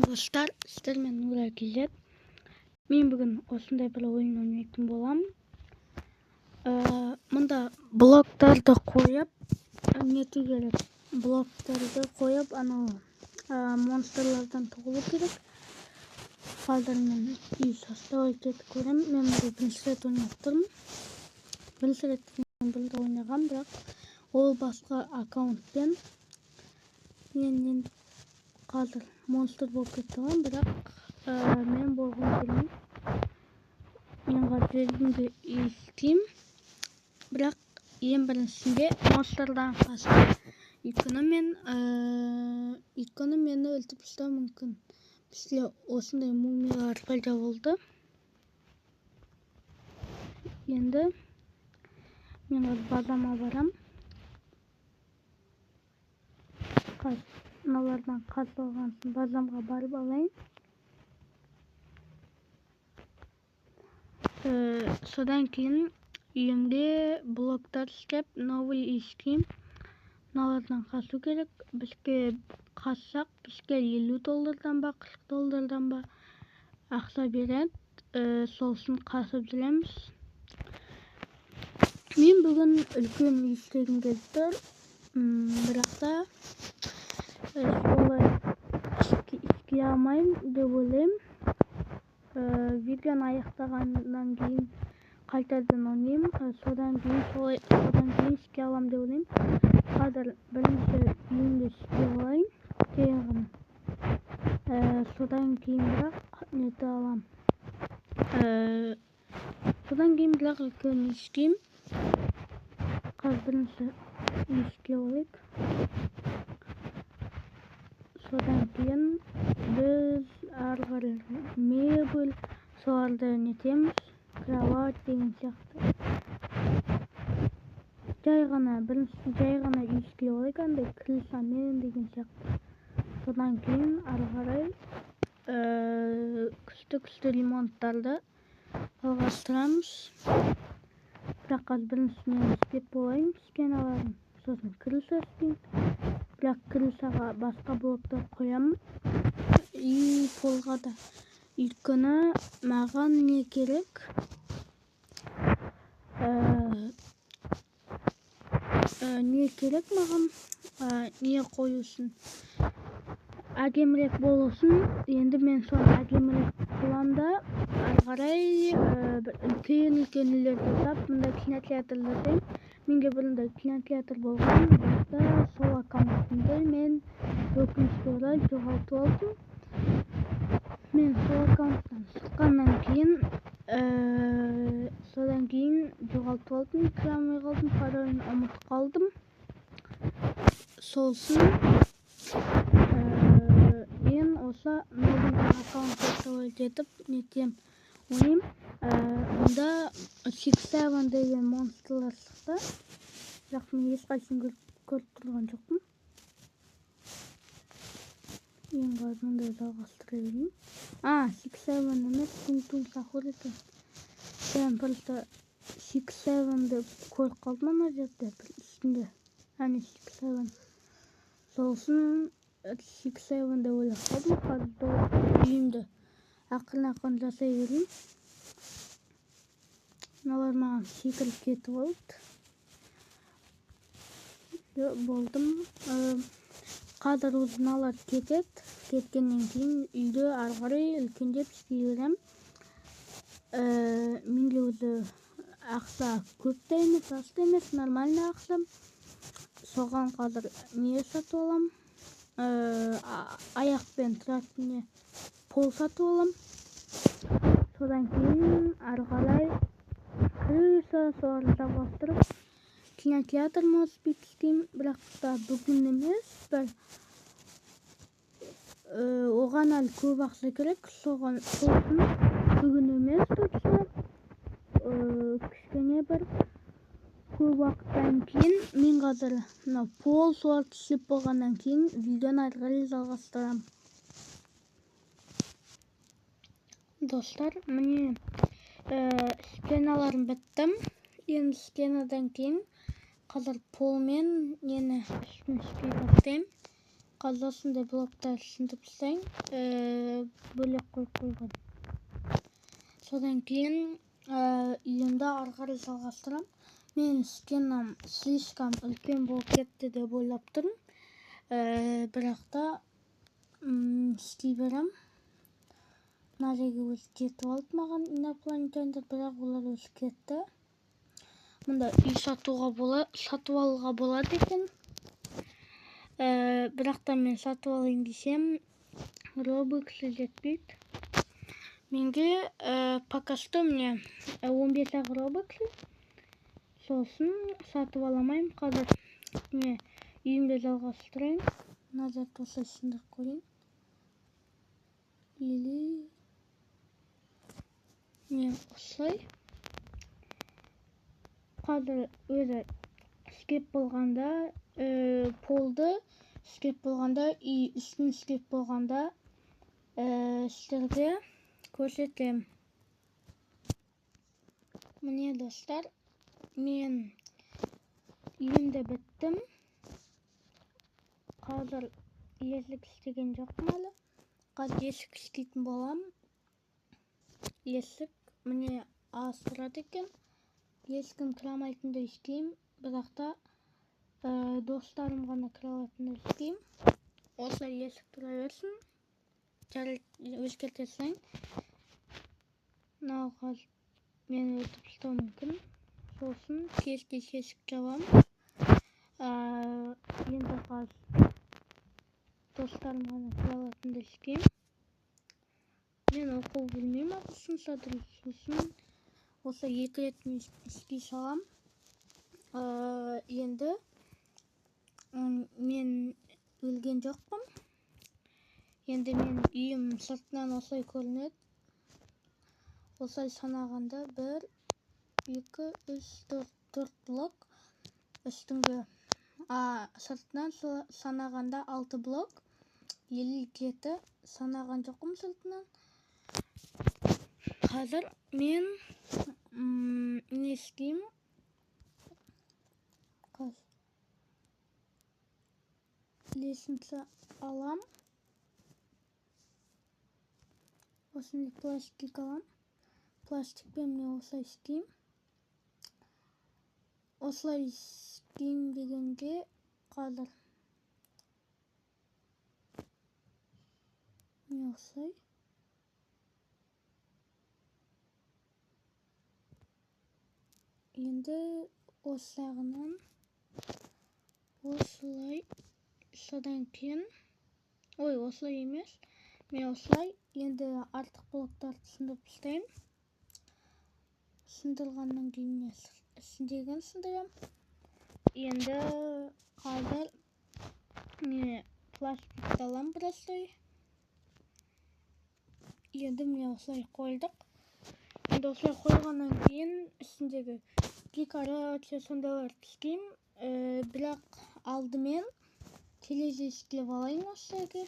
Достар, сіздермен Нура келеді. Мен бүгін осындай бір ойын ойнайтын болам. Мұнда блоктарды қойып, нету керек. Блоктарды қойып, монстрлардан тұғылу керек. Қазір мен үй составай кетіп көрем. Мен бұл бірінші рет ойнап тұрмын. Бірінші рет бірді ойнағам, бірақ ол басқа аккаунтпен. Мен қазір монстр болып кетті, бірақ мен болғым келмейді. Мен қазірінде естеймін, бірақ ең біріншінде монстрдан қашып. Өйткені мені өлтіріп тастауы мүмкін. Бізде осындай мумиялар пайда болды. Енді мен базама барам. Мыналардан қазып алған соң базамға барып алайын. Содан кейін үйімде блоктар істеп, новый үй. Мыналардан қасу керек. Бізге қассақ, бізге $50 ба, $40 ба ақша береді. Сосын қасып жүреміз. Мен бүгін үлкен үй істегім келіп тұр. Бірақ та солай істей алмаймын деп ойлаймын. Видеоны аяқтағаннан кейін қайтадан ойнаймын. Содан кейін істей аламын деп ойлаймын. Қазір бірінші үйімді істей алайын. Кейін содан кейін бірақ нете аламын. Содан кейін бірақ үлкен үй істеймін. Қазір бірінші үй істей алайық. Содан кейін біз арғары мебель соларды нетеміз. Кровать деген сияқты. Жай ғана үй істей алайық, андай крысамен деген сияқты. Содан кейін арғарай күшті ремонттарды жалғастырамыз. Бірақ қазір біріншісінен істеп болайын. Стеналарын, сосын крыса істеймін. Бірақ крысаға басқа блоктар қоямын. И полға да. Өйткені маған не керек? Не керек маған? Не қоюсын? Әдемірек болусын. Енді мен соны әдемірек қылам да, қарай үлкен үйлер жасап, мұнда кинотеатрлар. Менде бұрында кинотеатр болған, бірақ сол аккаунтымды мен өкінішке орай жоғалтып алдым. Мен сол аккаунттан шыққаннан кейін, содан кейін жоғалтып алдым, кіре алмай қалдым, паролін ұмытып қалдым. Сосын мен осы новый аккаунт жасауы жетіп нетем ойым. Мұнда 6-7 деген монстрлар шықты. Бірақ мен ешқайсын көріп тұрған жоқпын. Ең қазында жалғастыра берейін. 6-7 емес, Тун Сахур екен. Мен просто 6-7-ді көріп қалдым ана жерде, бір үстінде. 6-7. Сосын 6-7-ді ойлап қалдым. Қазір үйімді ақырын жасай берейін. Мыналар маған секіріп кетіп болды. Болдым. Қазір мыналар кетеді. Кеткеннен кейін үйді арғарай үлкендеп істей берем. Менде өзі ақша көп та емес, аз да емес, нормальный ақша. Соған қазір не сатып алам? Аяқпен тұратын пол сатып алам. Содан кейін арғарай крыса соларды жалғастырып, кинотеатр может істеймін, бірақ та бүгін емес, оған әлі көп ақша керек. Сосын бүгін емес, точно кішкене бір көп уақыттан кейін мен қазір пол соларды істеп болғаннан кейін видеоны арғарай жалғастырамын. Достар, міне стеналарым біттім. Енді стенадан кейін қазір полмен нені үстін істей бастаймын. қазасында блоктар сындып тастайын, бөлек қойып қойған. Содан кейін үйімді ары қарай жалғастырам. Мен стенам слишком үлкен болып кетті деп ойлап тұрмын. Бірақ та істей берем. Мына жерге өзі жетіп алды маған инопланетяндар, бірақ олар өзі кетті. Мұнда үй сатып алуға болады екен. Бірақ та мен сатып алайын десем, робоксы жетпейді. Менге пока что мне 15 робоксы. Сосын сатып аламайым. Қазір мен үйімді жалғастырайын. Назад осылай сындырып қойайын. Или мен осылай. Қазір өзі скеп болғанда, полды скеп болғанда, үй үстін скеп болғанда сіздерге көрсетем. Міне достар, мен үйімді біттім. Қазір есік істеген жоқпын әлі. Қазір есік істейтін болам. Есік міне аз тұрады екен. Ешкім кіре алмайтындай істеймін, бірақ та достарым ғана кіре алатындай істеймін. Осылай есік тұра берсін. Өзгерте салайын. Мынау қазір мен өтіп тастауы мүмкін. Сосын кез-кез есік жабам. Енді қазір достарым ғана кіре алатындай істеймін. Мен оқу білмеймін ағылшын садыр. Сосын осы 2 рет істей салам. Енді мен өлген жоқпын. Енді мен үйім сыртынан осылай көрінеді. Осылай санағанда 1, 2, 3, 4 блок. Үстіңгі сыртынан санағанда 6 блок. 57 санаған жоқпын сыртынан. Қазір мен не істеймін? Лесінці алам. Осындай пластик алам. Пластикпен мен осылай істеймін. Осылай істеймін дегенде қазір мен осылай. Енді осы жағынан осылай, содан кейін, осылай емес, мен осылай, енді артық блоктарды сындырып тастаймын. Сындырғаннан кейін үстіндегін сындырам. Енді қазір мен пластикті алам бірастай. Енді мен осылай қойдық. Енді осылай қойғаннан кейін үстіндегі декорация сондайларды істеймін. Бірақ алдымен терезе істеп алайын осы жерге.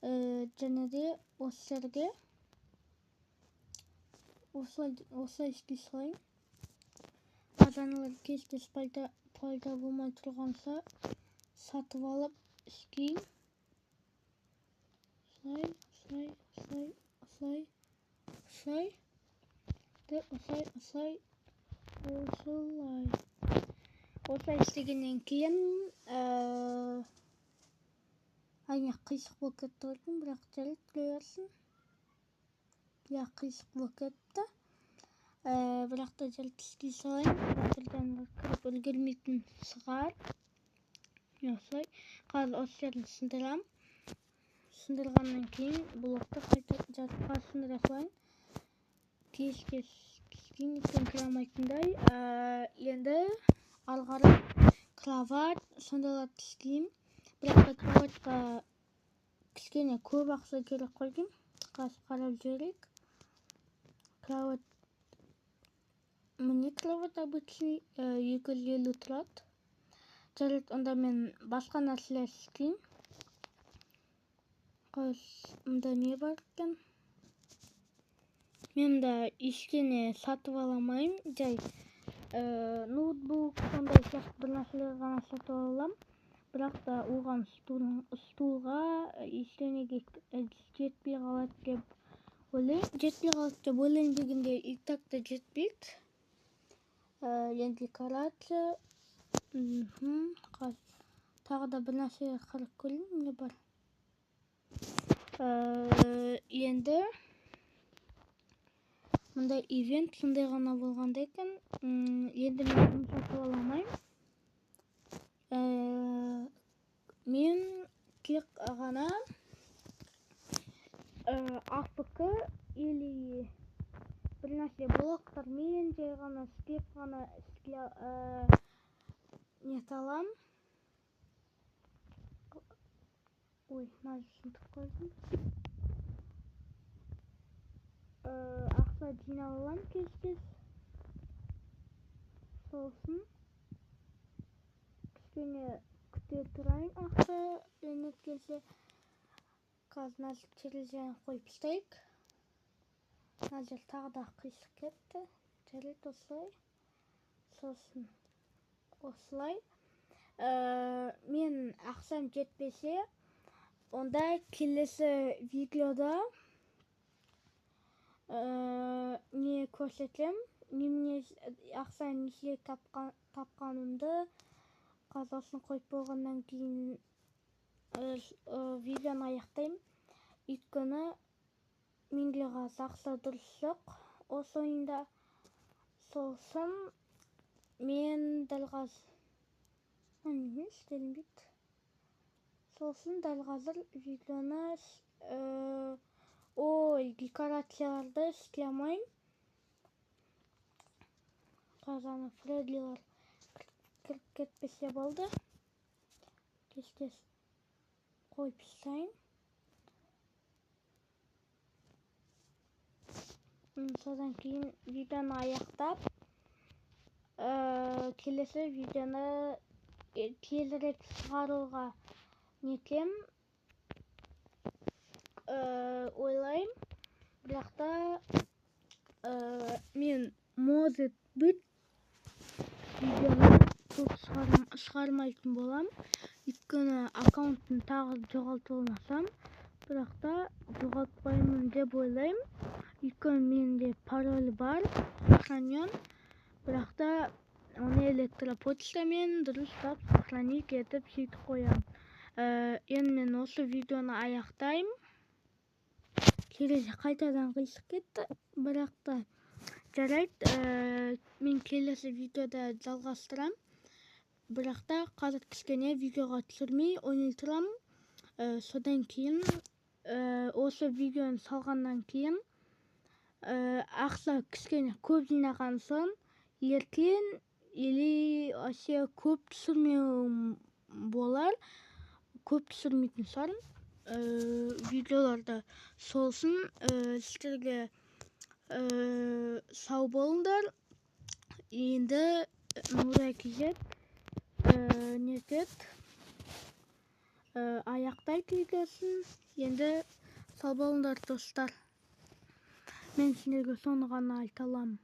Және де осы жерге осылай істей салайын. Адамдар кез-кез пайда болмай тұрғанса сатып алып істейін. Осылай істегеннен кейін қисық болып кетті ғой, бірақ жарайды, жүре берсін. Қисық болып кетті. Бірақ та жарайды істей салайын. Бірден кіріп үлгермейтін шығар. Осылай. Қазір осы жерін сындырам. Сындырғаннан кейін блокты қайта жатқа сындыра салайын. Кез-кез істейін, екен кіре алмайтындай. Енді алғары кроват сондайларды істеймін. Бірақ та кроватқа кішкене көп ақша керек қойдым. Қазір қарап жіберейік. Кроват, міне кроват обычный 250 тұрады. Жарайды, онда мен басқа нәрселер істеймін. Мұнда не бар екен? Мен де ештеңе сатып аламайым. Жай ноутбук, сондай сияқты бір нәрселер ғана сатып алам. Бірақ та оған стулға ештеңеге жетпей қалады деп ойлаймын дегенде и так та жетпейді. Енді декорация. Тағы да бір нәрсеге қарап көрейін, не бар. Енді мұндай ивент сондай ғана болғанда екен. Енді мен жұмсатып аламаймын. Мен тек ғана AFK или бір нәрсе блоктармен жай ғана істеп ғана нете алам. Ой, мазасын тұп қойдым. Ақша жинап алам кез-кез. Сосын кішкене күте тұрайын ақша өнет келсе. Қазір нәзір терезені қойып істейік. Нәзір тағы да қисық кетті. Жарайды осылай. Сосын осылай. Мен ақшам жетпесе, онда келесі видеода не көрсетем. Немене ақша неше тапқанымды қазасын қойып болғаннан кейін видеоны аяқтаймын. Өйткені менде қазір ақша дұрыс жоқ осы ойында. Сосын мен дәл қазір видеоны декорацияларды істей алмаймын. Қазаны Фредлилер кіріп кетпесе болды. Кестес қойып істейін. Содан кейін видеоны аяқтап, келесі видеоны тезірек шығаруға нетем ойлаймын. Бірақ та мен может быть видеоны көп шығармайтын болам. Өйткені аккаунтын тағы жоғалтып алмасам. Бірақ та жоғалтпаймын деп ойлаймын. Өйткені менде пароль бар, сохранен. Бірақ та оны электропочтамен дұрыстап сохранить етіп сөйтіп қоям. Енді мен осы видеоны аяқтаймын. Терезе қайтадан қисық кетті. Бірақ та жарайды. Мен келесі видеода жалғастырам. Бірақ та қазір кішкене видеоға түсірмей ойнай тұрам. Содан кейін осы видеоны салғаннан кейін ақша кішкене көп жинаған соң ертең или вообще көп түсірмеуім болар. Көп түсірмейтін шығармын видеоларды. Сосын сіздерге сау болыңдар. Енді Нурай Кизет аяқтайды видеосын. Енді сау болыңдар достар. Мен сіздерге соны ғана айта аламын.